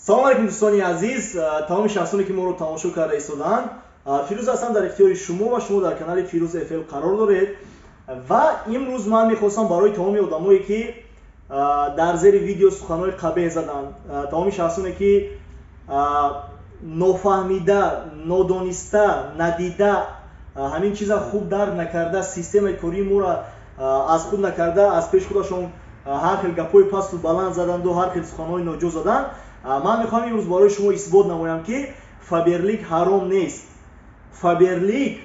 салом алейкум дӯстони азиз, тамоми шахсоне ки моро тамошо карда истоданд. Фирӯз ҳастам дар ихтиёри шумо ва шумо дар канали Фирӯз FL қарор доред. Ва имрӯз ман мехостам барои тамоми одамое ки дар зери видео суханҳои қабеҳ заданд, тамоми шахсоне ки нофаҳмида, нодониста, надида, ҳамин чиза хуб дарк накарда, системаи кории моро аз худ накарда, аз пеш худашон ҳар хел гапҳои пасту баланд заданду ҳар хел суханҳои ноҷоз заданд. Ман мехоҳам имрӯз барои шумо исбот намоям ки Фаберлик ҳаром нест. Фаберлик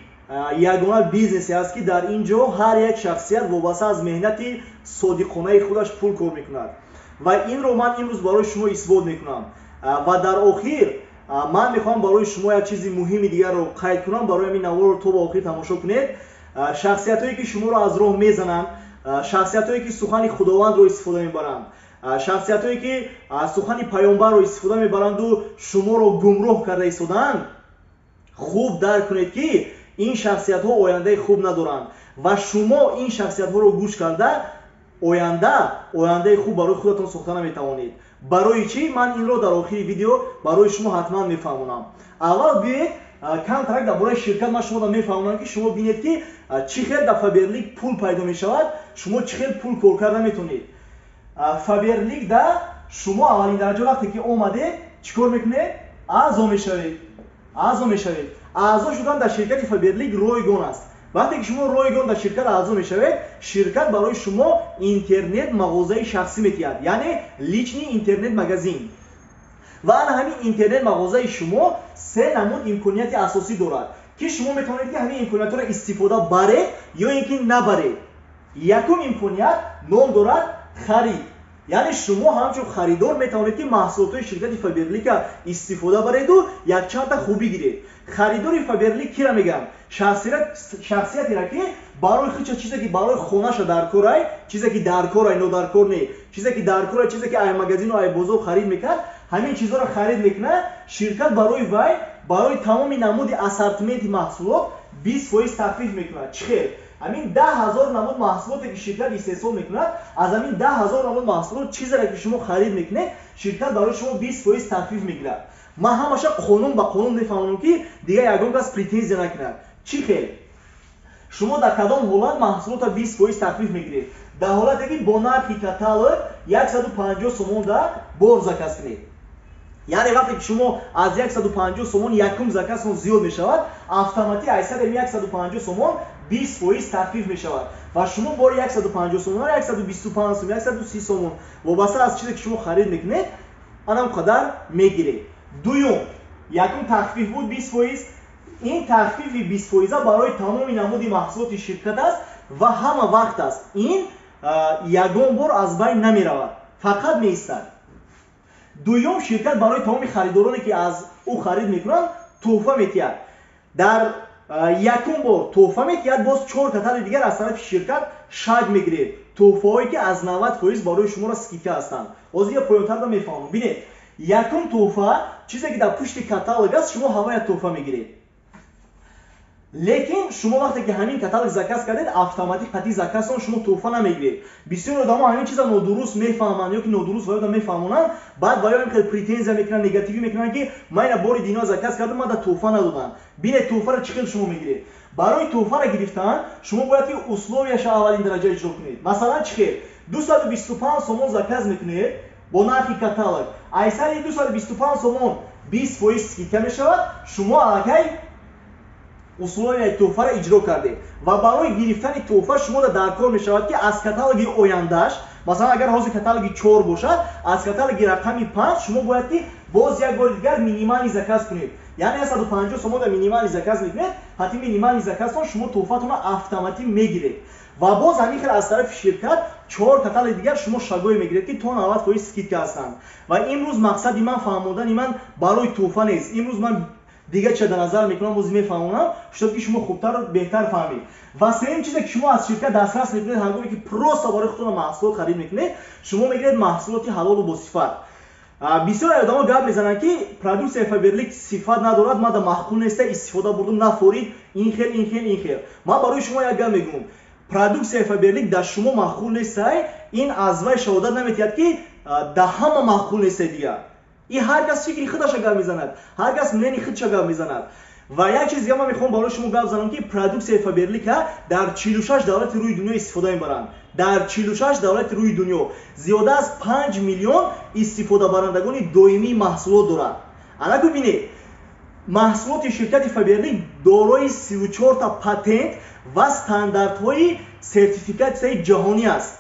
ягона бизнесе аст ки дар ин ҷо ҳар як шахсият вобаста аз меҳнати содиқонаи худаш пул кор мекунад. Ва инро ман имрӯз барои шумо исбот мекунам. Ва дар охир ман мехоҳам барои шумо як чизи муҳими дигарро қайд кунам. Барои ҳамин наворо то ба охир тамошо кунед. Шахсиятҳое ки шуморо аз роҳ мезананд, шахсиятҳое ки сухани худовандро истифода мебаранд, шахсиятҳое ки сухани паёнбарро истифода мебаранду шуморо гумроҳ карда истодаанд, хуб дарк кунед ки ин шахсиятҳо ояндаи хуб надоранд ва шумо ин шахсиятҳоро гӯш карда ояндаи хуб барои худатон сохта наметавонед. Барои чӣ? Ман инро дар охири видео барои шумо ҳатман мефаҳмонам. Аввал биёед камтарак дар бораи ширкат ман шуморо мефаҳмонам ки шумо бинед ки чӣ хел дар Фаберлик пул пайдо мешавад, шумо чӣ хел пул кор карда метавонед. Фаберлик да шумо аввалин дараҷа вақте ки омадед чӣ кор мекунед? Аъзо мешавед. Аъзо шудан дар ширкати Фаберлик ройгон аст. Вақте ки шумо ройгон дар ширкат аъзо мешавед, ширкат барои шумо интернет мағозаи шахсӣ метиҳад, яъне личный интернет магазин. Ва ана ҳамин интернет мағозаи шумо се намуд имконияти асосӣ дорад ки шумо метавонед ки ҳамин имкониятро истифода баред ё ин ки набаред. Якум имконият ном дорад харид. Яъне шумо ҳамчун харидор метавонед ки маҳсулотҳои ширкати Фаберлика истифода бареду якчандта хубӣ гиред. Харидори Фаберлик кира мегӯям? Шахсиятеро ки барои хича чизе ки барои хонаша даркорай, чизе ки даркорай, нодаркор не, чизе ки даркорай, чизе ки ай магазину ай бозор харид мекард, ҳамин чизҳоро харид мекунад. Ширкат барои вай барои тамоми намуди ассортименти маҳсулот 20% таҳфиф мекунад. Чӣ хел? ҳамин 10,000 намуд маҳсулоте ки ширкат истеҳсол мекунад, аз ҳамин 10,000 намуд маҳсулот чизеро ки шумо харид мекунед, ширкат барои шумо 20% таҳфиф мегирад. Ман ҳамаша қонун ба қонун мефаҳмонам ки дигар ягон кас претензия накунад. Чӣ хел? Шумо дар кадом ҳолат маҳсулота 20% таҳфиф мегиред? Дар ҳолате ки бо нархи каталог 150 сомон дар бор заказ кунед. Яъне вақте ки шумо аз 150 сомон якум заказтон зиёд мешавад, автоматик айсад 150 сомон 20% таҳфиф мешавад ва шумо бори 150 сомон, 125 сомон, 130 сомон вобаста аз чизе ки шумо харид мекунед, анам қадар мегиред. Дуюм, якум таҳфиф буд 20%. Ин таҳфифи 20% барои тамоми намуди маҳсулоти ширкат аст ва ҳама вақт аст. Ин ягон бор аз байн намеравад, фақат меистад. Дуюм, ширкат барои тамоми харидороне ки аз ӯ харид мекунанд тӯҳфа метиҳад. Дар якум бор тӯҳфа метиҳад, боз 4 катали дигар аз тарафи ширкат шаг мегиред. Тӯҳфаҳое ки аз 90% барои шуморо скидка ҳастанд. Ҳозир я поёнтарда мефаҳмам. Бинед, якум тӯҳфа чизе ки дар пушти каталог аст, шумо ҳама як тӯҳфа мегиред. Лекин шумо вақте ки ҳамин каталог заказ кардед, автоматик қатъи заказтон шумо тӯҳфа намегиред. Бисёр одамо ҳамин чиза нодуруст мефаҳманд ё ки нодуруст ва ёда мефаҳмонанд, баъд ва ё ин претензия мекунанд, негативӣ мекунанд ки ман ина бори дино заказ кардам, ман да тӯҳфа надодам. Бинед, тӯҳфаро чӣ хел шумо мегиред? Барои тӯҳфаро гирифтан шумо бояд ки условияша аввалин дараҷа иҷро кунед. Масалан, чӣ хел? 225 сомон заказ мекунед бо нархи каталог. Айсари 225 сомон 20% скидка мешавад, шумо аллакай условияи тӯҳфаро иҷро кардед ва барои гирифтани тӯҳфа шумо даркор мешавад ки аз каталоги ояндаш, масалан агар ҳозир каталоги 4 бошад, аз каталоги рақами 5 шумо бояд ки боз як бори дигар минимални заказ кунед. Яъне 150 сомон да минимални заказ мекунед, ҳатми минимални заказтон шумо тӯҳфатонро автоматик мегиред. Ва боз ҳамин хел аз тарафи ширкат 4 каталоги дигар шумо шагое мегиред ки то 90% скидка ҳастанд. Ва имрӯз мақсади ман фаҳмондани ман барои тӯҳфа нест. Имрӯз ман дигар чизе дар назар мекунам, боз мефаҳмонам, шуд ки шумо хубтар беҳтар фаҳмед. Ва сеюм чизе ки шумо аз ширкат дастрас мекунед, ҳангоме ки просто барои худтон маҳсулот харид мекунед, шумо мегиред маҳсулоти ҳалолу босифат. Бисёр одамо гап мезананд ки продуксияи Фаберлик сифат надорад, ман да маъқул неста истифода бурдум, на форид ин хел. Ман барои шумо як гап мегӯям. Продуксияи Фаберлик да шумо маъқул нестай, ин аз вай шаҳодат наметиҳад ки да ҳама маъқул нестай дигар. این هر کس فکری خودش گپ میزند، هر کس منی خودش گپ میزند. و یک چیز دیگه من میخوام برای شما گپ زنم که پروداکسیون فابرلیک در 46 دولت روی دنیا استفاده میبرند. در 46 دولت روی دنیا زیاده از 5 میلیون استفاده برندگان دائمی محصولات دارد. الان ببینید محصولات شرکت فابرلیک دارای 34 تا پتنت و استانداردهای سرتیفیکات جهانی است.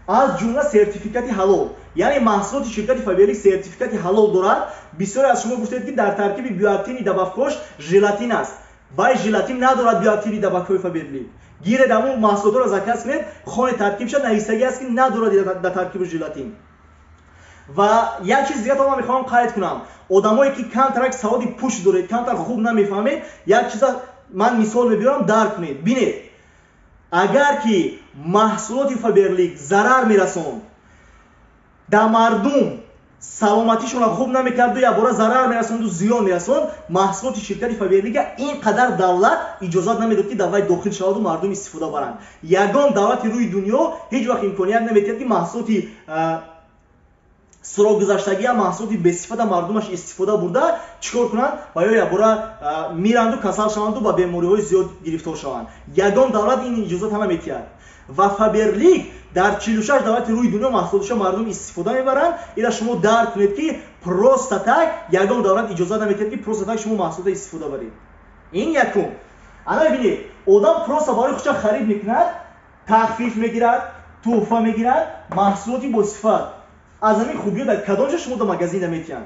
از جمله سرتیفیکات حلال. یعنی محصولات شرکت فابرلیک سرتیفیکات حلال دارد. بسیاری از شما گفتید که در ترکیب بیواکتینی دبافکش ژلاتین است. وای ژلاتین ندارد بیواکتینی دبافکش فابرلیک. گیره دامو محصولات را زکات کنید خون ترکیبش نویسنگی است که ندارد در ترکیب ژلاتین. و یک چیز دیگه من میخوام قاید کنم، آدمایی که کانترکت سوادی پوش دارید، کانتر خوب نمیفهمید، یک چیز من مثال میبرم درک کنید. ببینید اگر که محصولات فابرلیک ضرر میرسوند، در مردم سلامتیشون را خوب نمیکرد و یا برای ضرر میرسوند و زیان میرسوند، محصولات شرکت فابرلیک اینقدر دولت اجازه نمیداد که در وی داخل شود و مردم استفاده برند. یگان دولت روی دنیا هیچ وقت امکانیت نمیداد که محصولات سراغ گذشتگی یا محصولی به صفت مردمش استفاده برده چیکار کنند و یا برای میرند و کسل شوند و با بیماری‌های زیاد گرفتار شوند. یگان دولت این اجازه نمی‌دهد و فابرلیک در 46 دولت روی دنیا محصولش مردم استفاده میبرند. اینا شما درک کنید که پروستاتک یگان دولت اجازه نمی‌دهد که پروستاتک شما محصول استفاده برید. این یکم. الان ببینید آدم پروستا برای خودش خرید میکند، تخفیف میگیرد، تحفه میگیرد، محصولاتی با صفت. از همین خوبی‌ها در کدامش شما در مغازین نمی‌تونید؟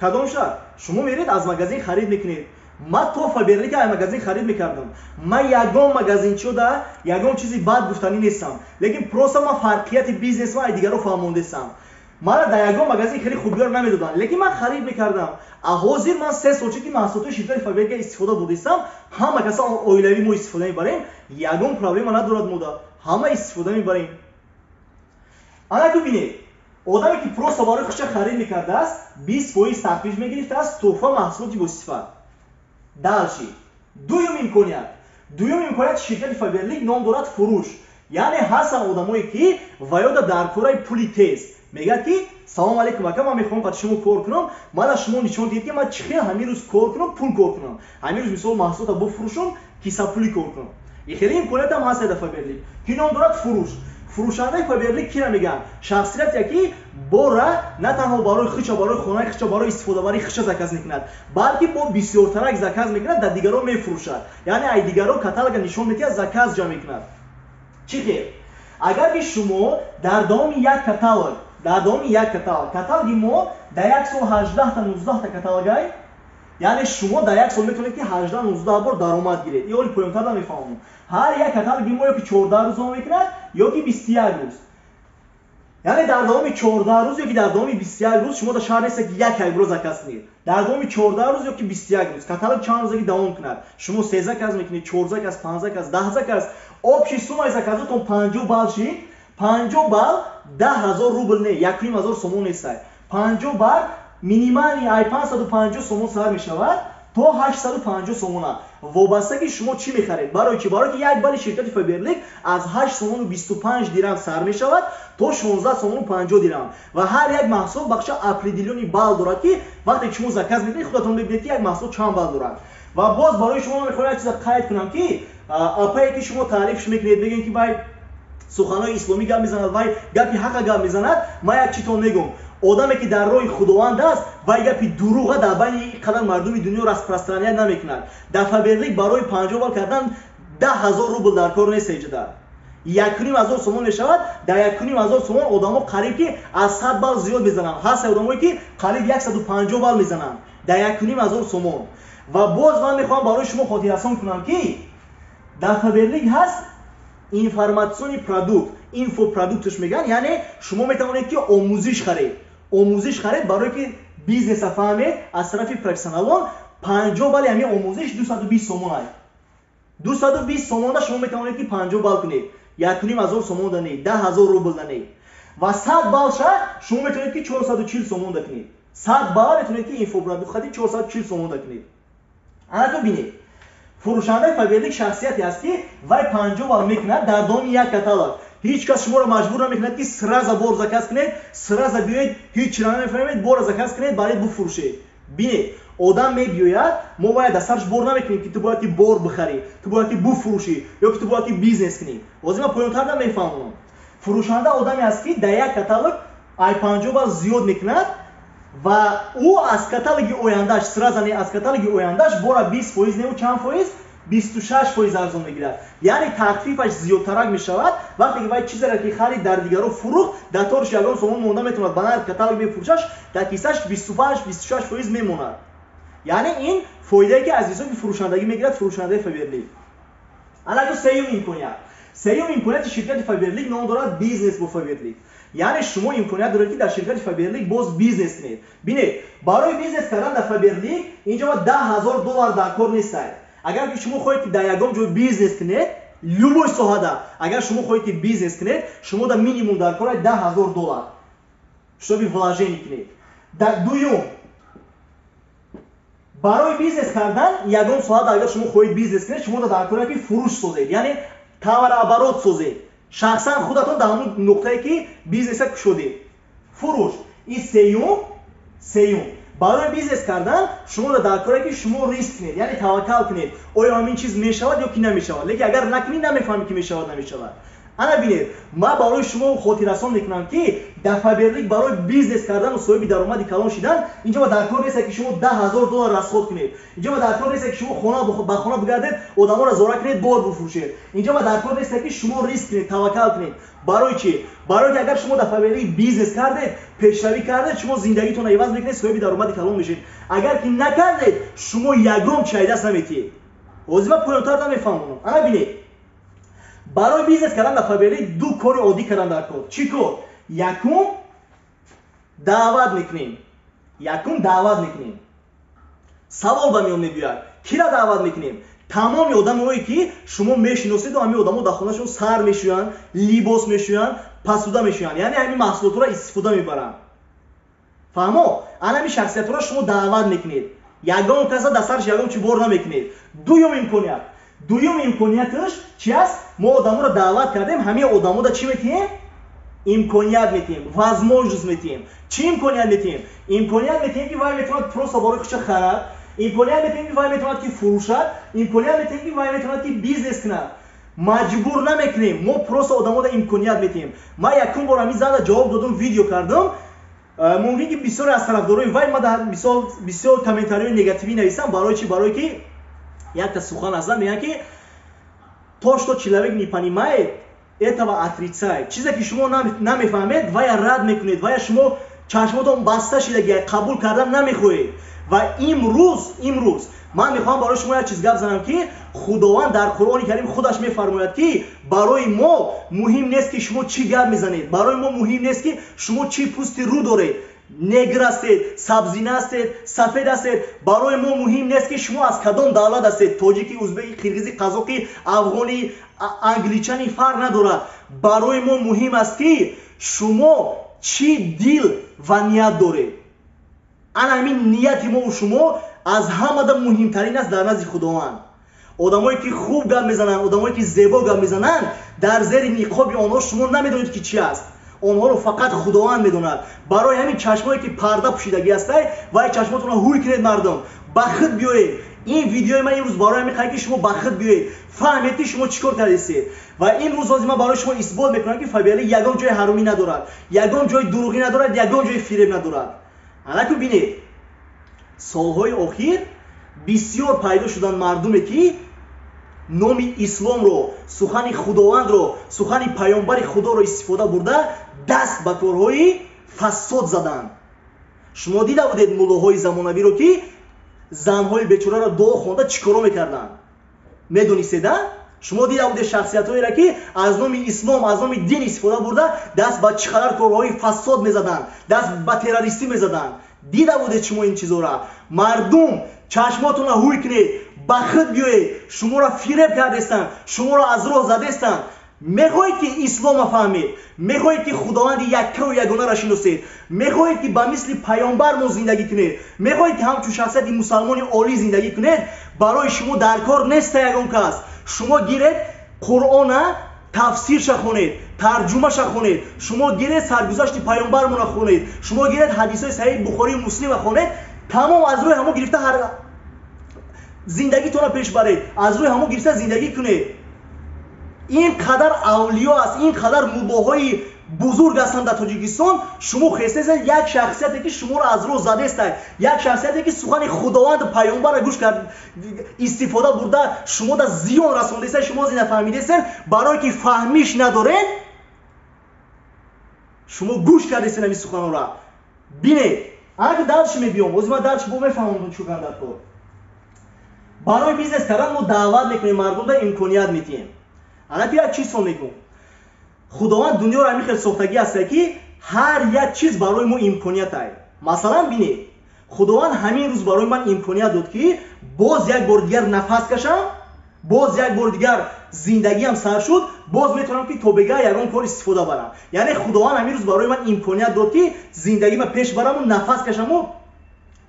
کدامش شما میرید از مغازین خرید میکنید. من تو فابرلیک از مغازین خرید میکردم. من یگان مغازین شده، یگان چیزی بد گفتنی نیستم. لیکن پروسا ما فرقیت بیزنس ما دیگر رو فهموندستم. من در یگان مغازین خیلی خوبی‌ها رو نمیدادن، لیکن من خرید میکردم. حاضر من 3 سال که محصولات شرکت فابرلیک استفاده بودم، همه کسا اویلوی ما استفاده میبریم. یگان پرابلم ندارد مودا، همه استفاده میبریم. الان ببینید آدمی که پروستا برای خودش خرید میکرده است 20% تخفیف میگرفته است، تحفه محصولاتی با صفت. دالشی دوم امکانیت شرکت فابرلیک نام دارد فروش. یعنی هستن آدمایی که وایادا در کارای پولی تیز میگه که سلام علیکم اکا من میخوام قد شما کار کنم، من شما نشون دید که من چخیل همین روز کار کنم، پول کار کنم، همین روز مثلا محصولات بفروشم کیسه پولی کار کنم. این خیلی امکانیت هم هست در فابرلیک که نام دارد فروش. فروشنده فابرلیک کی میگن؟ شخصیتی که بورا نه تنها برای خودش، برای خانه خودش، برای استفاده برای خودش زکات میکند، بلکه با بسیارترک زکات میکند در دیگران میفروشد. یعنی ای دیگران کاتالوگ نشون میده زکات جمع میکند. چی خیر؟ اگر که شما در دام یک کاتالوگ ما در یک سال 18 تا 19 تا کاتالوگای، یعنی شما در یک سال میتونید که 18 19 بار درآمد گیرید. این ولی پوینتر نمیفهمم. هر یک کاتالوگ ما یا که 14 روز میکند یا که 21 روز. یعنی در دام 14 روز یا که در دام 21 روز شما در شهر نیست که یک ایبرو زکات میگیرید. در دام 14 روز یا که 21 روز کاتالوگ چند روزی دوام کند. شما 13 کاز میکنید، 14 کاز، 15 کاز، 10 کاز. آبشی سومای زکاتتون 50 بال شید. 50 بال 10000 روبل نه، 1500 سومون نیست. 50 بال مینیمالی ای 550 سومون سر میشود تا 850 سومون. وابسته که شما چی میخرید؟ برای که یک بال شرکت فابرلیک از 8 سومون و 25 درهم سر میشود تا 16 سومون و 50 درهم و هر یک محصول بخش اپریدیلیونی بال دارد که وقتی شما زکات میدید خودتون ببینید که یک محصول چند بال دارد. و باز برای شما میخوام یک چیز قاید کنم که اپایی که شما تعریفش میکنید میگین که وای سخنای اسلامی گپ میزند، وای گپی حق گپ میزند، من یک چیتون میگم آدمی که در راه خداوند است و گپی دروغه در بین قدر مردم دنیا راستپرستانیت نمیکند. در فابرلیک برای 50 بال کردن 10000 روبل در کار نیست ایجاد. 1500 سومون میشود. در 1500 سومون آدم‌ها قریب که از 100 بال زیاد میزنن. هست آدمایی که قریب 150 بال میزنن در 1500 سومون. و باز من میخوام برای شما خاطررسان کنم که در فابرلیک هست اینفورماسیونی پروداکت، اینفو پروداکتش میگن، یعنی شما میتونید که آموزش خرید برای که بیزنس فهمید از طرف پرسنالون 50 بال یعنی آموزش 220 سومون است. 220 سومون شما میتونید که 50 بال کنید. 1500 سومون دنید، 10000 روبل دنید. و 100 بال شما میتونید که 440 سومون دکنید. 100 بال میتونید که اینفو پروداکت خرید 440 سومون دکنید. انا تو ببینید فروشنده فابرلیک شخصیتی است که وای 50 بال میکند در دام یک کاتالوگ هیچ کس شما را مجبور نمیکند که سرازا بار заказ کنید، سرازا بیایید، هیچ چیز نمیفهمید، بار заказ کنید برای بفروشید. ببینید آدم میگوید ما باید از سرش بار نمیکنیم که تو باید که بار بخری، تو باید که بفروشی یا که تو باید که بیزنس کنی. واسه ما پوینتر نمیفهمم. فروشنده آدمی است که در یک کاتالوگ ای 50 بار زیاد میکند و او از کاتالوگ آیندهش سرازا نه از کاتالوگ آیندهش بار 20% نه چند فایز 26% ارزان میگیرد. یعنی تخفیفش زیادتر میشود وقتی که باید چیزی را که خرید در دیگرو فروخت در طورش یگان سامان مونده میتوند بنر کاتالوگ میفروشش در کیسهش 25-26% میموند. یعنی این فایده که عزیزان که فروشندگی میگیرد فروشنده فایبرلیگ. الان سوم امکانیت شرکت فایبرلیگ نام دارد بیزنس با فایبرلیگ. یعنی شما امکانیت دارید که در شرکت فایبرلیگ باز بیزنس کنید. ببینید برای بیزنس کردن در فایبرلیگ اینجا $10,000 در کار نیست. اگر که شما خواهید که در یگام جای بیزنس کنید любой соҳада اگر شما خواهید که بیزنس کنید شما در مینیمم در کار $10,000 شما вложение کنید. در دوم برای بیزنس کردن یگام соҳада اگر شما خواهید بیزنس کنید شما در کار که فروش سازید یعنی товарооборот سازید. شخصا خودتون در اون نقطه‌ای که بیزنس کشیدید فروش. این سیوم برای بیزنس کردن شما در کاری که شما ریسک کنید یعنی توکل کنید آیا همین چیز میشود یا کی نمیشود. لیکن اگر نکنید نمیفهمید که میشود نمیشود. انا ببینید ما برای شما خاطررسان میکنم که در فایبرلیگ برای بیزنس کردن و صاحب درآمد کلان شدن اینجا در کار نیست که شما $10,000 رصد کنید. اینجا در کار نیست که شما به خانه بگردید آدما را زورا کنید بار بفروشید. اینجا در کار نیست که شما ریسک کنید توکل کنید. برای چی؟ برای که اگر شما در فایبرلیگ بیزنس کردید پیشروی کردید شما زندگیتون را عوض میکنید صاحب درآمد کلان میشید. اگر که نکردید شما یگام چای دست نمیتید. وظیفه پوینتر نمیفهمم. انا ببینید برای بیزنس کردن در فایبرلیگ دو کار عادی کردن در کار. چی کار؟ یکم دعوت میکنیم. سوال به میون میبیاد کی را دعوت میکنیم؟ تمام آدمایی که شما میشناسید و همین آدما در خونهشون سر میشوین، لباس میشوین، پسوده میشوین یعنی همین محصولات را استفاده میبرن. فهمو؟ انا همین شخصیت را شما دعوت میکنید. یگام کسا در سرش یگام چی بار نمیکنید. دوم امکانیتش چی است؟ ما آدما را دعوت کردیم همین آدما را چی میتیم؟ امکانیت میتیم، возможность میتیم. چی امکانیت میتیم؟ امکانیت میتیم که وای میتواند پروسا برای خودش خرید. امکانیت میتیم که وای میتواند که فروشد. امکانیت میتیم که وای میتواند که بیزنس کنه. مجبور نمیکنیم. ما پروسا آدما را امکانیت میتیم. ما یکم بار همین زده جواب دادم ویدیو کردم. ممکن که بسیار از طرفدارای وای ما در بسیار کامنتاری نگاتیوی نویسم برای چی؟ برای که یک та سخن هستن میگن که то что человек не понимает этого отрицает. چیزی که شما نمیفهمید وای رد میکنید وای شما چشماتون بسته شده قبول کردن نمیخواهید. و امروز من میخوام برای شما یک چیز گپ بزنم که خداوند در قرآن کریم خودش میفرماید که برای ما مهم نیست که شما چی گپ میزنید. برای ما مهم نیست که شما چی پوستی رو دارید. نگر هستید، سبزینه هستید، سفید هستید. برای ما مهم نیست که شما از کدام دولت هستید. تاجیکی، ازبکی، قرغیزی، قزاقی، افغانی، انگلیچانی فرق ندارد. برای ما مهم است که شما چی دل و نیت دارید. همین نیت ما و شما از همه مهمترین است در نزد خداوند. آدمایی که خوب گپ میزنن، آدمایی که زیبا گپ میزنن در زیر نقاب آنها شما نمیدونید که چی است. آنها رو فقط خداوند میدوند. برای همین چشمایی که پرده پوشیدگی هستند و چشماتون رو هوی کنید مردم بخت بیایید. این ویدیوی من امروز برای همین خواهی که شما بخت بیایید فهمید که شما چیکار کردید و امروز من برای شما اثبات میکنم که فایبرلیگ یگان جای حرامی ندارد، یگان جای دروغی ندارد، یگان جای فریب ندارد. حالا که ببینید سالهای اخیر بسیار پیدا شدن مردمی که نام اسلام رو، سخن خداوند رو، سخن پیامبر خدا رو استفاده برده دست به کارهای فساد زدن. شما دیده بودید مولوهای زمانوی رو که زنهای بیچاره را دعا خوانده چیکار میکردن؟ میدونید؟ شما دیده بودید شخصیت‌هایی را که از نام اسلام، از نام دین استفاده برده دست به چقدر کارهای فساد میزدن، دست به تروریستی میزدن. دیده بودید شما این چیزا را؟ مردم چشماتون را هوی کنید، بخت بیایید. شما را فریب کردستن، شما را از راه زدستن. میخواهید که اسلام فهمید، میخواهید که خداوند یکه و یگانه را شناسید، میخواهید که به مثل پیامبر ما زندگی کنید، میخواهید که همچون شخصیت مسلمان عالی زندگی کنید. برای شما در کار نیست یگان کس. شما گیرید قرآن تفسیرش خوانید، тарҷумаша хонед, шумо гиред саргузашти пайғамбармона хонед, шумо гиред ҳадисҳои саҳиҳи бухорию муслима хонед, тамом аз рӯи ҳамо гирифта ҳар зиндагитона пеш баред, аз рӯи ҳамо гирифта зиндагӣ кунед. ин қадар авлиё аст, ин қадар муллоҳои бузург ҳастанд дар Тоҷикистон. шумо хестед як шахсияте ки шуморо аз роҳ задестад, як шахсияте ки сухани худованд пайғамбарро гӯш кард, истифода бурда шумода зиён расондеста, шумо зина фаҳмидесен, барое ки фаҳмиш надоред, шумо гӯш кардесен ами суханонро. бинед, агар дарш мебиём, ози ман дарш бо мефаҳмам чӯ кандар кор. барои бизнес кардан мо даъват мекунем, мардумда имконият метиҳем. анаки як чиз сон мекун. худованд дунёро ҳамин хел сохтагӣ аста ки ҳар як чиз барои мо имконият ай. масалан бинед, худованд ҳамин рӯз барои ман имконият дод ки боз як бор дигар нафас кашам, боз як бор дигар зиндагиам сар шуд, боз метавонам ки то бега ягон кор истифода барам. яъне худованд ҳамин рӯз барои ман имконият дод ки зиндагима пеш бараму нафас кашаму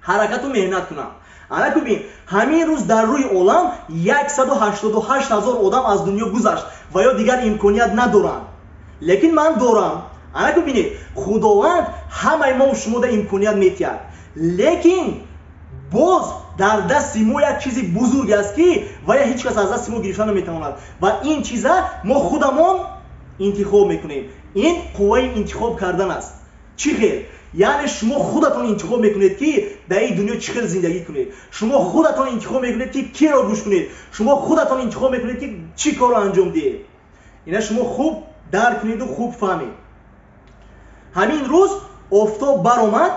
ҳаракату меҳнат кунам. анаку бин, ҳамин рӯз дар рӯи олам 188 000 одам аз дунё гузашт ва ё дигар имконият надоранд. лекин ман дорам. анаку бинед, худованд ҳамаи мо шумода имконият метиҳад. лекин боз дар дасти мо як чизи бузург аст ки вая ҳеҷ кас аз дасти мо гирифта наметавонад ва ин чиза мо худамон интихоб мекунем. ин қувваи интихоб кардан аст. чӣ хел? яъне шумо худатон интихоб мекунед ки дар ин дунё чӣ хел зиндагӣ кунед. шумо худатон интихоб мекунед ки киро гӯш кунед. шумо худатон интихоб мекунед ки чӣ корро анҷом диҳед. ина шумо хуб дарк кунеду хуб фаҳмед. ҳамин рӯз офтоб баромад.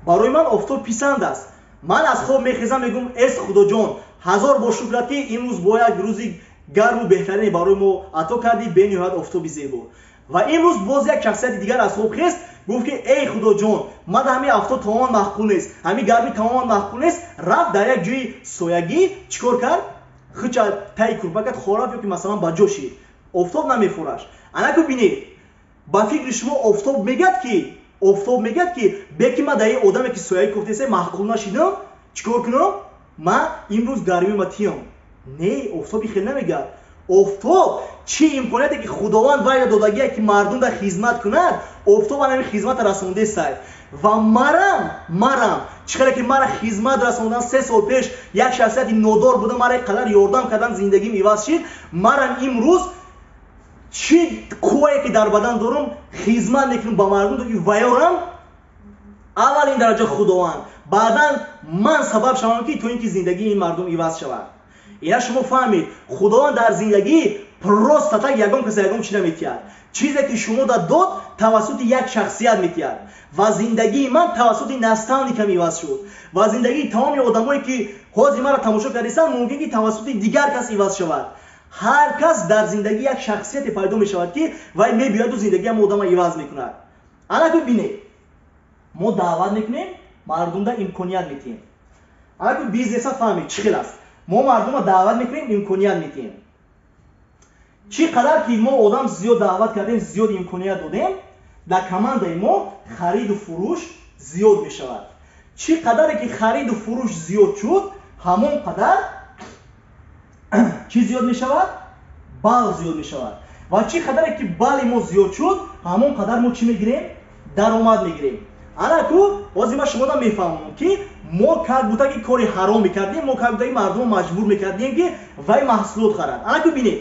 барои ман офтоб писанд аст. ман аз хоб мехезам, мегӯм эс худоҷон, ҳазор бо шукрат ки имрӯз бо як рӯзи гарму беҳтарине барои мо ато кардӣ, бениҳоят офтоби зебо. ва имрӯз боз як шахсияти дигар аз хоб хест, гуфт ки эй худоҷон, ман ҳамин афтоб тамоман маҳқул нест, ҳамин гармӣ тамоман маҳқул нест. рафт дар як ҷои соягӣ чикор кард? хича таи курпа кард, хораф ё ки масалан ба ҷо шид. офтоб намефураш. анаку бинед, ба фикри шумо офтоб мегӯяд ки беки ман дар ин одаме ки соягӣ кофтеса маҳқул нашидам, чикор кунам? ман имрӯз гармима тиям. не, офтоби хел намегӯяд. офтоб чӣ имконияте ки худованд вайро додагия ки мардум дар хизмат кунад, офтоб ҳамин хизмата расондестай. ва марам чӣ хеле ки мара хизмат расондан 3 сол пеш як шахсияти нодор буда, мара қадар ёрдам кардан зиндагим иваз шид. марам имрӯз чӣ қуввае ки дар бадан дорам хизмат мекунам ба мардум, ки ваёрам аввалин дараҷа худованд, баъдан ман сабаб шавам ки то ин ки зиндагии ин мардум иваз шавад. ина шумо фаҳмед, худованд дар зиндагӣ просто так ягон каса ягон чӣ наметиҳад. чизе ки шумода дод тавассути як шахсият метиҳад. ва зиндагии ман тавассути наставникам иваз шуд. ва зиндагии тамоми одамое ки ҳозир мара тамошо кардесанд мумкин ки тавассути дигар кас иваз шавад. ҳар кас дар зиндагӣ як шахсияте пайдо мешавад ки вай мебиёяду зиндагии ҳам одама иваз мекунад. анаку бинед, мо даъват мекунем, мардумда имконият метиҳем. анаку бизнеса фаҳмед чӣ хел аст. мо мардума даъват мекунем, имконият метиҳем. чӣ қадар ки мо одам зиёд даъват кардем, зиёд имконият додем, дар командаи мо хариду фурӯш зиёд мешавад. чӣ қадаре ки хариду фурӯш зиёд шуд, ҳамон қадар чӣ зиёд мешавад? бал зиёд мешавад. ва чӣ қадаре ки бали мо зиёд шуд, ҳамон қадар мо чӣ мегирем? даромад мегирем. анаку ҳозир ман шумода мефаҳмам ки мо как бута ки кори ҳаром мекардем, мо как бута ки мардумро маҷбур мекардем ки вай маҳсулот харад. анаку бинед,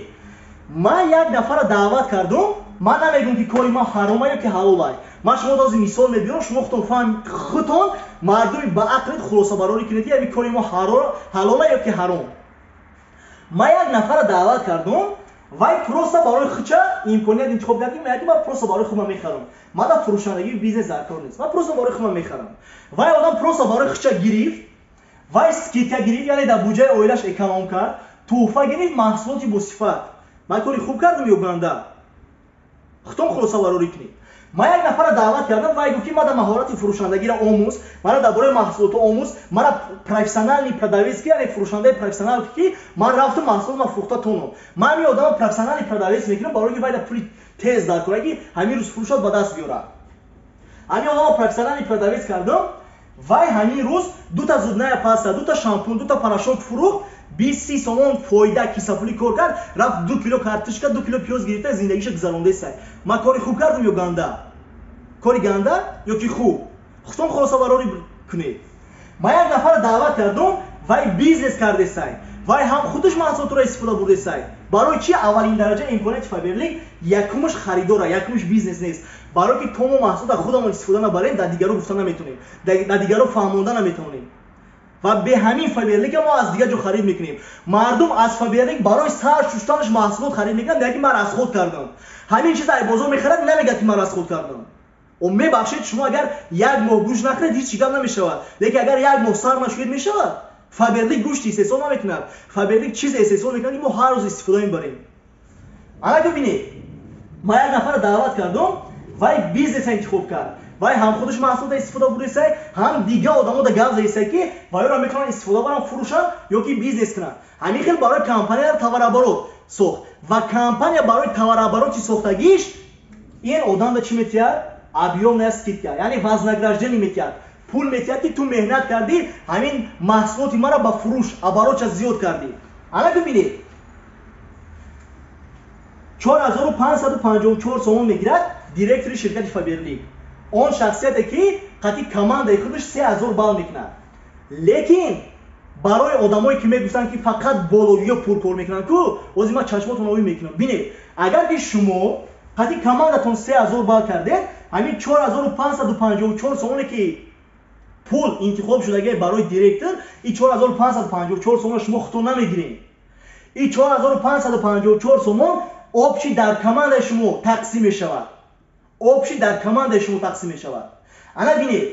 ман як нафара даъват кардам, ман намегӯям ки кори ман ҳарома ё ки ҳалолай. ман шумода ҳозир мисол мебиёрам, шумо худтон мардуми ба ақлит хулосабарорӣ кунед ки кори мо ҳалола ё ки ҳаром. ман як нафара даъват кардам, вай просто барои хича имконият интихоб кард ки ман просто барои худам мехарам. ман дар фурӯшандагӣ бизнес заркор нест, ман просто барои худам мехарам. вай одам просто барои хича гирифт, вай скидка гирифт, яъне дар буҷаи оилаш эконом кард, туҳфа гирифт, маҳсулоти босифат. ман кори хуб кардам ё ганда? худтон хулосабарорӣ кунед. ман як нафара даъват кардам, вай гуфт ки ман дар маҳорати фурӯшандагиро омӯз, мана дар бораи маҳсулото омӯз, мана профессионални продавец ки яъне фурӯшандаи профессионал ки ман рафтам маҳсулотам фурӯхта тонам. ман ҳамин одама профессионални продавец мекунам барои ки вай дар пули тез дар кора ки ҳамин рӯз фурӯшат ба даст биёрад. ҳамин одама профессионални продавец кардам, вай ҳамин рӯз 2 зудная паста, 2 шампун, 2 порошок фурӯхт, 20-30 сомон фоида кисапули кор кард, рафт 2 кило картошка, 2 кило пиёз гирифта зиндагиша гузаронда сай. Ма кори хуб кардам ё ганда? Кори ганда ё ки хуб? Худтон хосаварорӣ кунед. Ма як нафар даъват кардам, вай бизнес карде сай. Вай ҳам худаш маҳсулотро истифода бурде сай. Барои чи аввалин дараҷа имконияти Фаберлик якумаш харидора, якумаш бизнес нест. Барои ки томо маҳсулот худамон истифода набарем, дар дигаро гуфта наметонем, дар дигаро фаҳмонда наметавонем. Ва бе ҳамин Фаберлик мо аз дигар ҷо харид мекунем. Мардум аз Фаберлик барои сар шустанаш маҳсулот харид мекунад, яки ман расход кардам. Ҳамин чиз дар бозор мехарад, намегӯяд ки ман расход кардам. Мебахшед шумо агар як моҳ гӯшт нахӯред ҳеҷ чӣ гап намешавад. Лекин агар як моҳ сар нашӯед мешавад. Фаберлик гӯшти истеҳсол наметонад. Фаберлик чиз истеҳсол мекунад, ки мо ҳар рӯз истифода мебарем. Ана бибинед, ман як нафар даъват кардам, вай бизнеса интихоб кард. Вай ҳам худаш маҳсулота истифода бурдесай, ҳам дигар одамо да гап задесай, ки вайро метавонанд истифода баранд, фурӯшанд ё ки бизнес кунанд. Ҳамин хел барои компания товарооборот сохт. Ва компания барои товарообороти сохтагиш ин одам да чӣ метиҳад? Объёмная скидка, яъне вознаграждение метиҳад. Пул метиҳад, ки ту меҳнат кардӣ, ҳамин маҳсулоти маро ба фурӯш, оборотша зиёд кардӣ. Ана бибинед, 4554 сомон мегирад директори ширкати Фаберлик. Он шахсияте ки қатъи командаи худаш 3000 балл мекунад. Лекин барои одамое ки мегӯстанд ки фақат болоиё пул кор мекунанд, ку ози ман чашмотон овӣ мекунам. Бинед, агар ки шумо қатъи командатон 3000 балл кардед, ҳамин 4554 сомоне ки пул интихоб шудагӣ барои директор, и 4554 сомон шумо худтон намегиред. И 4554 сомон обчи дар командаи шумо тақсим мешавад. Обчи дар командаи шумо тақсим мешавад. Ана бинед,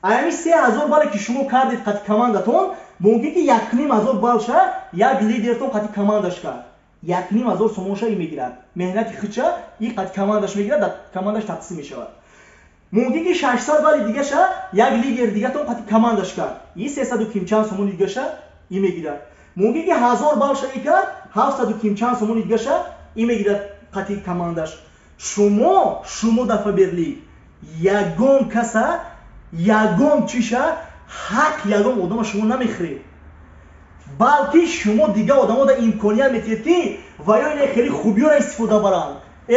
аями 3000 балле ки шумо кардед қатъи командатон, мумкин ки 1500 баллша як лидертон қатъи командаш кард. 1500 сомонша ин мегирад. Меҳнати худша ин қатъи командаш мегирад, дар командаш тақсим мешавад. Мумкин ки 600 балли дигаша як лидер дигатон қатъи командаш кард. Ин 300 кимчанд сомони дигаша ин мегирад. Мумкин ки 1000 баллша ин кард, 700 кимчанд сомони дигаша ин мегирад қатъи командаш. Шумо дар Фаберлик ягон каса, ягон чиша, ҳақ ягон одама шумо намехӯред. балки шумо дигар одамода имконият метиҳед, ки ваё ин хеле хубиёро истифода баранд.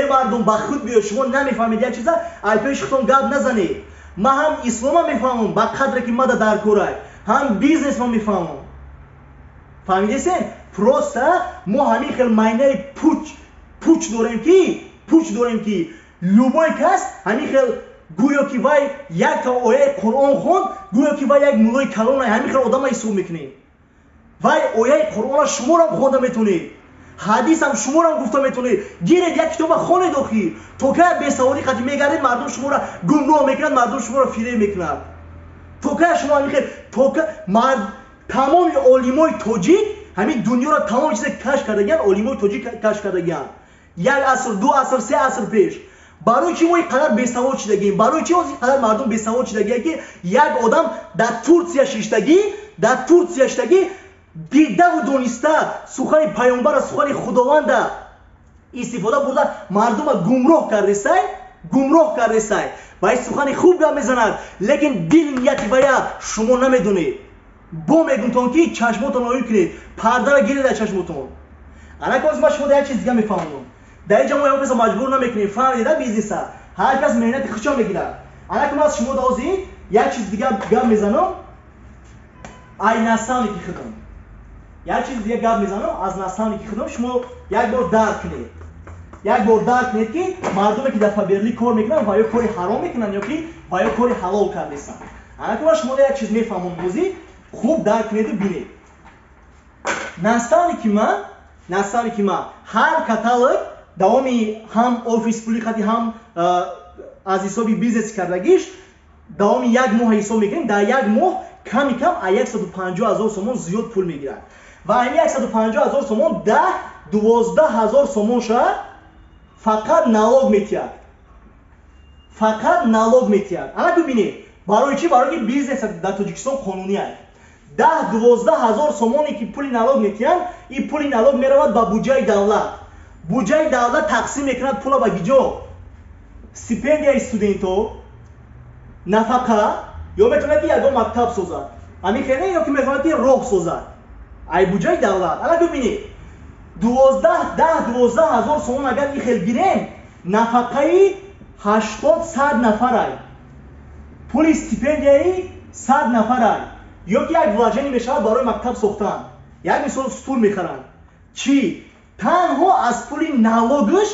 Мардум ба худ биё, шумо намефаҳмед як чиза, ай пеши худтон гап назанед. Ман ҳам ислома мефаҳмам, ба қадре ки мада дар корай, ҳам бизнес ма мефаҳмам. фаҳмидесен? Просто мо ҳамин хел майнаи пуч дорем, ки любой кас ҳамин хел гӯё ки вай як та ояи Қуръон хонд, гӯё ки вай як муллои калон, ҳамин хел одама ҳисоб мекунед. Вай ояи Қуръона шуморо хонда метавонед, ҳадисам шуморо гуфта метавонед. Гиред як китоба хонед охир. То ка бесаводӣ қатъи мегардед, мардум шуморо гумроҳ мекунад, мардум шуморо фиреб мекунад. То ка шумо ҳамин хел, то ка тамоми олимои тоҷик ҳамин дунёро тамоми чизе кашф кардагиан, олимои тоҷик кашф кардагиан. Як аср, ду аср, се аср пеш. Барои чи мо ин қадар бесавод шидагием? Барои чи ин қадар мардум бесавод шидагиям, ки як одам дар Турсия шиштагӣ дидаву дониста сухани пайғамбара, сухани худованда истифода бурда мардума гумроҳ кардесай. Вай сухани хуб гап мезанад, лекин дил нияти вая шумо намедонед. Бо мегӯтон ки чашмотон оюн кунед, пардара гиред аз чашмотон. Анакоз ма шумо як чиз дига мефаҳмам. дар ҷамо ё каса маҷбур намекунем, фаҳмида бизнеса. ҳар кас меҳнати худшо мегирад. Анакун аз шумо дози як чиз дига гап мезанам, ай наставники худам. Як чиз дига гап мезанам аз наставники худам, шумо як бор дарк кунед. Як бор дарк кунед ки мардуме ки дар Фаберлик кор мекунанд, ва ё кори ҳаром мекунанд ё ки ва ё кори ҳалол кардесанд. Анакун аз шумо як чиз мефаҳмам, ҳозир хуб дарк кунеду бинед. Наставники ман ҳар каталог давоми ҳам офис пули хати ҳам аз ҳисоби бизнес кардагиш давоми як моҳ ҳисоб мекунем. Дар як моҳ ками кам 150,000 сомон зиёд пул мегирад. Ва ин 150,000 сомон 10-12,000 сомонша фақат налог метиҳад. Ана бибинед, барои чи? Барои ки бизнес дар Тоҷикистон қонунӣ аст. 10-12,000 сомоне ки пули налог метиҳанд, ин пули налог меравад ба буҷаи давлат. Буҷаи давлат тақсим мекунад пула ба гиҷо, стипендияи студентҳо, нафақа, ё метавонад ки ягон мактаб созад, ҳамин хеле, ё ки метавонад ки роҳ созад. ай буҷаи давлат ана бибинед 12,000 сомон агар ин хел гирем нафақаи 80-100 нафарай пули стипендияи 100 нафарай ёки як вложение мешавад барои мактаб сохтан як мисол стул мехаранд чӣ танҳо аз пули налогаш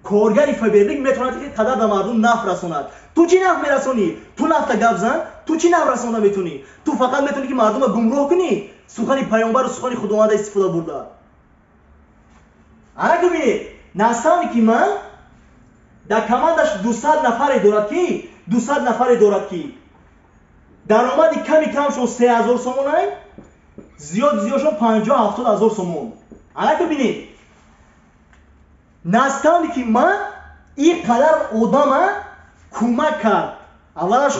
коргари фаберлик метавонад ки қадар ба мардум наф расонад ту чӣ наф мерасонӣ ту нафта гап зан ту чӣ наф расонда метавонӣ ту фақат метавонӣ ки мардума гумроҳ кунӣ сухани паёнбару сухани худованда истифода бурда ана бибинед наставни ки ман дар командаш 200 нафаре дорад ки даромади ками камшон 3000 сомон ай зиёдшон 50-70 сомон ана бибинед наставни ки ман ин қадар одама кӯмак кард аввалаш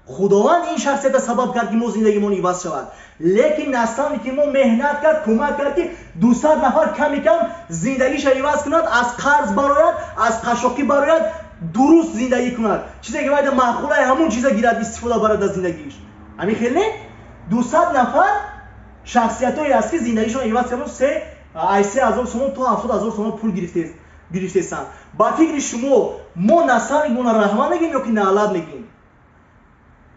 худованд ин шахсията сабаб кард ки мо зиндагимон иваз шавад лекин наставни ки мо меҳнат кард кӯмак кард ки 200 нафар ками кам зиндагиша иваз кунад аз қарз барояд аз қашоқӣ барояд дуруст зиндагӣ кунад чизе ки вайда маъқулаи ҳамун чиза гирад истифода барад аз зиндагиш ҳамин хел не 200 нафар шахсиятое аст ки зиндагишон иваз кардон 3000 сомон то 70000 сомон пул гирифтесанд ба фикри шумо мо наставнигона раҳмат мегим ё ки наълаб мегим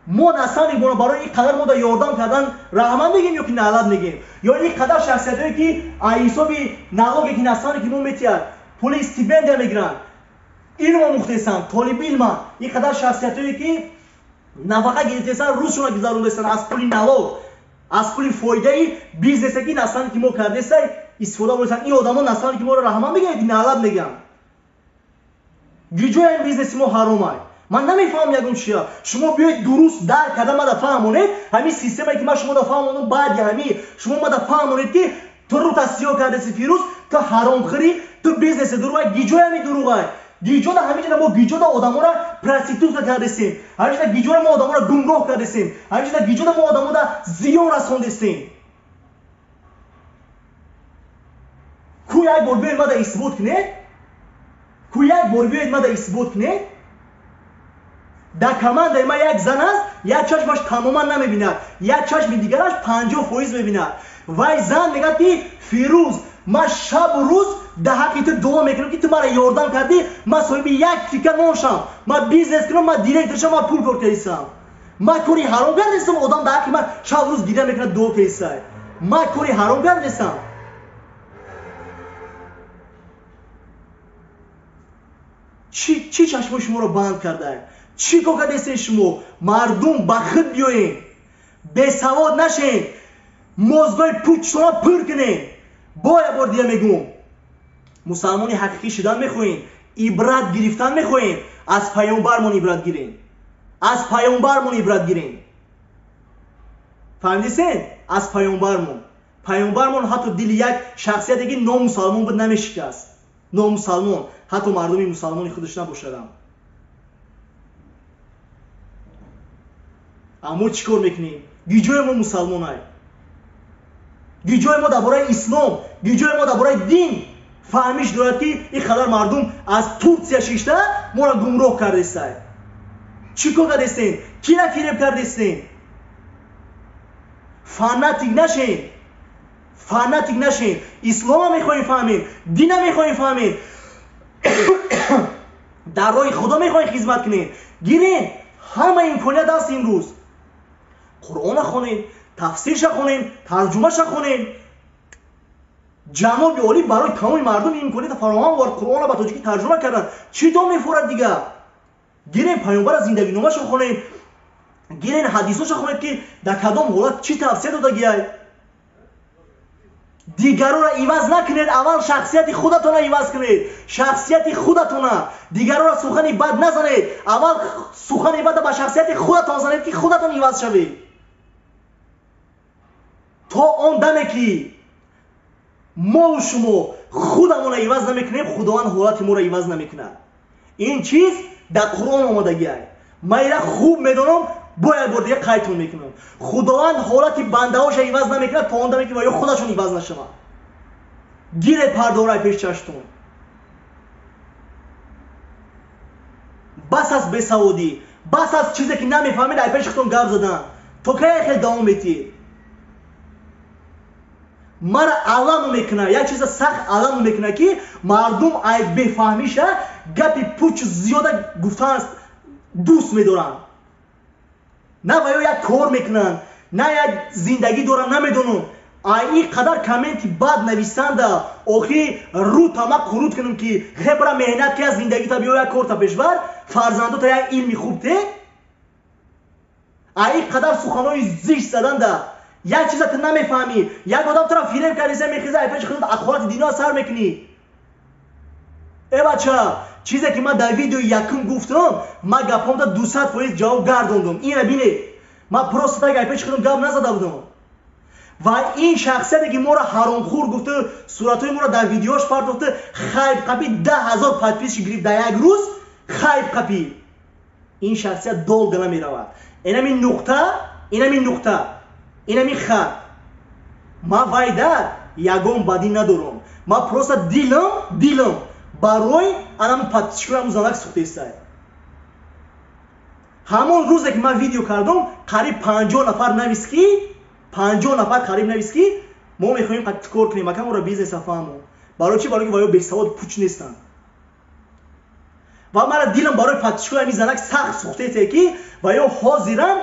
мо наставнигона барои ин қадар мода ёрдам кардан раҳмат мегим ё ки наълаб мегим ё ин қадар шахсиятое ки аз ҳисоби налоге ки наставни ки мо метиҳад пули стипендия мегиранд илмо мухтесанд толибилманд ин қадар шахсиятое ки нафақа гирифтесанд рӯзшона гузарондесанд аз пули налог аз пули фоидаи бизнесе ки наставни ки мо кардесай истифода буресанд ин одамон наставни ки моро раҳмат мегӯяд ки наълаб мегӯям гиҷоя ин бизнеси мо ҳаромай ман намефаҳмам ягон чия шумо биёед дуруст дар када мада фаҳмонед ҳамин системае ки ман шумода фаҳмонам баъди ҳамин шумо мада фаҳмонед ки ту рута сиё кардаси фирӯз ту ҳаромхӯрӣ ту бизнеси дуруғай гиҷоя ми дуруғай гиҷода ҳаминҷода мо гиҷода одамонро проститутка кардесем ҳаминҷода гиҷода мо одамонро гумроҳ кардесем ҳаминҷода гиҷода мо одамонро зиён расондесем ку як бор биёед мада исбот кунед дар командаи ман як зан аст як чашмаш тамоман намебинад як чашми дигараш 50% мебинад вай зан мегӯяд ки фирӯз ман шабу рӯз дар ҳаққи ту дуо мекунам ки ту маро ёрдам кардӣ ман соҳиби як тика нон шам ман бизнес кунам ман директор шам ман пул кор кардисам ман кори ҳаром кардесам одам дар ҳаққи ман шабу рӯз гиря мекунад дуо кардисай ман кори ҳаром кардесам чӣ чашмои шуморо банд кардаи чӣ кор кардесен шумо мардум ба худ биёен бесавод нашен мозгои пӯчтона пур кунен бо як бор дига мегӯм мусалмони ҳақиқӣ шудан мехоҳем ибрат гирифтан мехоҳем аз паёнбармон ибрат гирем фаҳмидисен аз паёнбармон ҳатто дили як шахсияте ки номусалмон буд намешикаст номусалмон ҳатто мардуми мусалмони худаш набошадам аммо чӣ кор мекунем гиҷои мо мусалмонай гиҷои мо дар бораи ислом гиҷои мо дар бораи дин фаҳмиш дорад ки ин қадар мардум аз Турсия шишта моро гумроҳ кардесай чӣ кор кардесен кира фиреб кардесен фанатик нашен ислома мехоҳем фаҳмем дина мехоҳем фаҳмем дар роҳи худо мехоҳем хизмат кунем гирем ҳама имконият аст имрӯз қуръона хонем тафсирша хонем тарҷумаша хонем ҷаноби олӣ барои тамоми мардум имконият фароҳам овард қуръонро ба тоҷикӣ тарҷума карданд чӣ то мефорад дига гирем паёнбара зиндагиномаша хонем гирен ҳадисоша хонед ки дар кадом ҳолат чӣ тавсия додагиай дигарора иваз накунед аввал шахсияти худатона иваз кунед шахсияти худатона дигарора сухани бад назанед аввал сухани бада ба шахсияти худатон занед ки худатон иваз шавед то он даме ки мову шумо худамонро иваз намекунем худованд ҳолати моро иваз намекунад ин чиз дар қуръон омадагиай ман ира хуб медонам бо як бор дига қайдтон мекунам худованд ҳолати бандаҳоша иваз намекунад то он даме ки ва ё худашон иваз нашаванд гиред пардораи пеш чаштон бас аст бесаводӣ бас аст чизе ки намефаҳмед ай пеши худтон гап задан то кае хел давом метиҳед мара алам мекуна, як чиза сахт алам мекуна ки мардум ай бефаҳмиша гапи пуч зиёда гуфтан дӯст медоранд. На ва ё як кор мекунанд, на як зиндагӣ доранд, намедонам. Ай ин қадар комменти бад нависанда охи рӯ тама қурут кунам ки хебра меҳнат ки аз зиндагита биё як корта пешбар, фарзандота як илми хуб те. Ай ин қадар суханои зишт заданда як чиза ту намефаҳмӣ. Як одам туро фирем кардеса мехеза ай пеши худат ахвоати дино сар мекунӣ. Э бача, чизе ки ман дар видеои якум гуфтам, ман гапомда 200% ҷавоб гардондам. Ина бине, ман просто так ай пеши худам гап назада будам. Ва ин шахсияте ки моро ҳаромхӯр гуфта, суратҳои моро дар видеош партофта, хайбқапӣ 10,000 подписчик гирифт дар як рӯз, хайбқапӣ. Ин шахсият долга намеравад. Инамин нуқта, инамин хат. Ман вайда ягон бадӣ надорам. Ман просто дилам барои анам подписчикоям занак сухтестай. Ҳамон рӯзе ки ман видео кардам, қариб 50 нафар навист ки 50 нафар қариб навист ки мо мехоҳем қати кор кунем, ака моро бизнеса фаҳмо. Барои чи? Барои ки ваё бесавод пуч нестанд. Ва мара дилам барои подписчикоям занак сахт сухтете ки ваё ҳозиран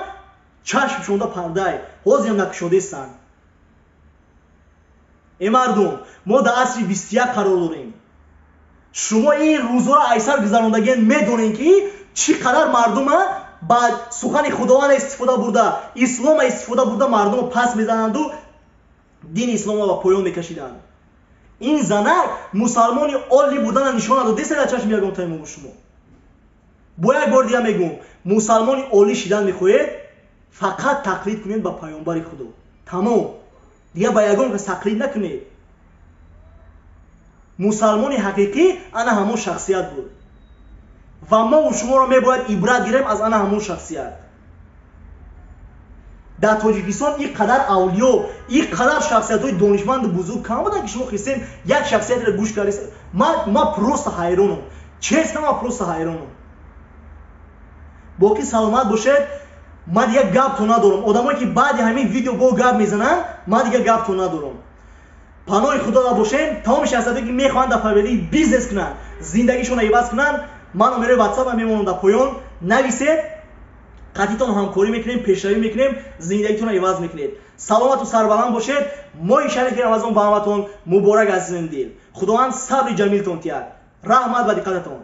чашмшонда пардай, ҳозирам накушодестанд. Э мардум, мо дар асри 21 қарор дорем. шумо ин рӯзҳоро айсар гузарондагиен медонем ки чӣ қадар мардума ба сухани худованд истифода бурда, ислома истифода бурда мардума пас мезананду дини ислома ба поён мекашиданд. Ин занак мусалмони олӣ будана нишон надодеста дар чашми ягон таймому шумо. Бо як бор дига мегӯм, мусалмони олӣ шидан мехоҳед, фақат тақлид кунед ба паёнбари худо. Тамом. Дига ба ягон кас тақлид накунед. мусалмони ҳақиқӣ ана ҳамон шахсият буд ва мо шуморо мебояд ибрат гирем аз ана ҳамон шахсият. дар тоҷикистон ин қадар авлиё, ин қадар шахсиятҳои донишманду бузург кам буданд ки шумо хистем як шахсиятро гӯш кардед. ман просто ҳайронам, честно ман просто ҳайронам. боқӣ саломат бошед. ман дига гапто надорам. одамое ки баъди ҳамин видео бо гап мезананд, ман дига гапто надорам. паноҳи худо бошем. тамоми шахсиятҳое ки мехоҳанд дар фавелӣ бизнес кунанд, зиндагишонро иваз кунанд, ман номерои ватсапам мемонам дар поён. нависед, қатитон ҳамкорӣ мекунем, пешравӣ мекунем, зиндагитонро иваз мекунед. саломату сарбаланд бошед. моҳи шаҳри рамазон ба ҳаматон муборак азизони дил. худованд сабри ҷамилтон диҳад. раҳмат ва диққататон.